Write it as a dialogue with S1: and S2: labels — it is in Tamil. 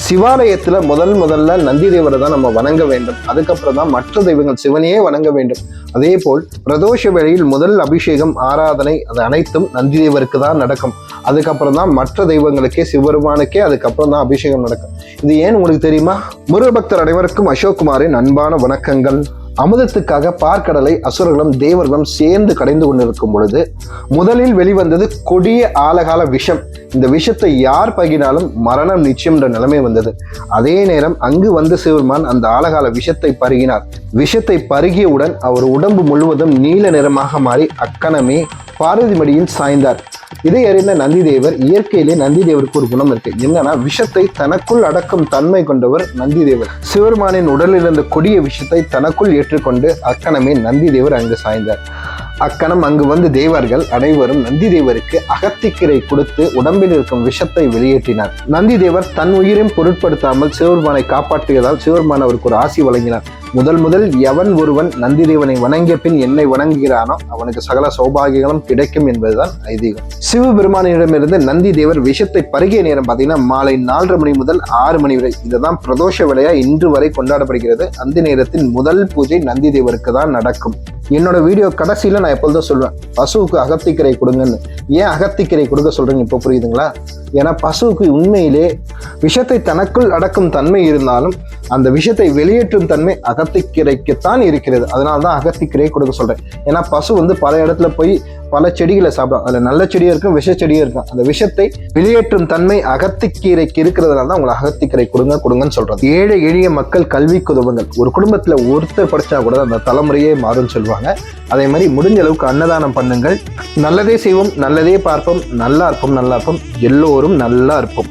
S1: சிவாலயத்துல முதல்ல நந்தி தேவரை தான் நம்ம வணங்க வேண்டும். அதுக்கப்புறம் தான் மற்ற தெய்வங்கள் சிவனையே வணங்க வேண்டும். அதே போல் பிரதோஷ வேளையில் முதல் அபிஷேகம் ஆராதனை அது அனைத்தும் நந்தி தேவருக்கு தான் நடக்கும். அதுக்கப்புறம் தான் மற்ற தெய்வங்களுக்கே சிவபெருமானுக்கே அதுக்கப்புறம் தான் அபிஷேகம் நடக்கும். இது ஏன் உங்களுக்கு தெரியுமா? முருகபக்தர் அனைவருக்கும் அசோக் குமாரின் அன்பான வணக்கங்கள். அமுதத்துக்காக பார்க்கடலை அசுரர்களும் தேவர்களும் சேர்ந்து கடைந்து கொண்டிருக்கும் பொழுது முதலில் வெளிவந்தது கொடிய ஆலகால விஷம். இந்த விஷத்தை யார் பகினாலும் மரணம் நிச்சயம் என்ற நிலைமை வந்தது. அதே நேரம் அங்கு வந்த சிவபெருமான் அந்த ஆலகால விஷத்தை பருகினார். விஷத்தை பருகியவுடன் அவர் உடம்பு முழுவதும் நீல நிறமாக மாறி அக்கணமே பார்வதி மடியில் சாய்ந்தார். இதை அறிந்த நந்தி தேவர், இயற்கையிலே நந்தி தேவருக்கு ஒரு குணம் இருக்கு. என்னன்னா, விஷத்தை தனக்குள் அடக்கும் தன்மை கொண்டவர் நந்தி தேவர். சிவபெருமானின் உடலில் இருந்த கொடிய விஷத்தை தனக்குள் ஏற்றுக்கொண்டு அக்கணமே நந்தி தேவர் அங்கு சாய்ந்தார். அக்கணம் அங்கு வந்து தேவர்கள் அனைவரும் நந்தி தேவருக்கு அகத்திக்கீரை கொடுத்து உடம்பில் இருக்கும் விஷத்தை வெளியேற்றினார். நந்தி தேவர் தன் உயிரையும் பொருட்படுத்தாமல் சிவபெருமானை காப்பாற்றியதால் சிவபெருமான் அவருக்கு ஒரு ஆசி வழங்கினார். முதல் எவன் ஒருவன் நந்தி தேவனை வணங்கிய பின் என்னை வணங்குகிறானோ அவனுக்கு சகல சௌபாகியங்களும் கிடைக்கும் என்பதுதான் ஐதீகம். சிவபெருமானிடமிருந்து நந்தி தேவர் விஷத்தை பருகிய நேரம் பார்த்தீங்கன்னா மாலை 4:30 மணி முதல் 6 மணி வரை. இதுதான் பிரதோஷ வேளையா இன்று வரை கொண்டாடப்படுகிறது. அந்த நேரத்தின் முதல் பூஜை நந்தி தேவருக்கு தான் நடக்கும். என்னோட வீடியோ கடைசியில நான் எப்பொழுதும் சொல்வேன், பசுவுக்கு அகத்திக்கீரை கொடுங்கன்னு. ஏன் அகத்திக்கீரை கொடுக்க சொல்றீங்க இப்போ புரியுதுங்களா? ஏன்னா பசுவுக்கு உண்மையிலே விஷத்தை தனக்குள் அடக்கும் தன்மை இருந்தாலும் அந்த விஷத்தை வெளியேற்றும் தன்மை அகத்திக்கீரைக்குத்தான் இருக்கிறது. அதனால்தான் அகத்திக்கீரை கொடுக்க சொல்றேன். ஏன்னா பசு வந்து பல இடத்துல போய் பல செடிகளை சாப்பிடும். அதுல நல்ல செடியும் இருக்கும், விஷ செடியும் இருக்கும். அந்த விஷத்தை வெளியேற்றும் தன்மை அகத்திக்கீரைக்கு இருக்கிறதுனால தான் உங்களை அகத்திக்கீரை கொடுங்கன்னு சொல்றது. ஏழை எளிய மக்கள் கல்விக்கு உதவுங்கள். ஒரு குடும்பத்துல ஒருத்தர் படிச்சா கூட அந்த தலைமுறையே மாறும்னு சொல்லுவாங்க. அதே மாதிரி முடிஞ்ச அளவுக்கு அன்னதானம் பண்ணுங்கள். நல்லதே செய்வோம், நல்லதே பார்ப்போம், நல்லா இருப்போம், எல்லோரும் நல்லா இருப்போம்.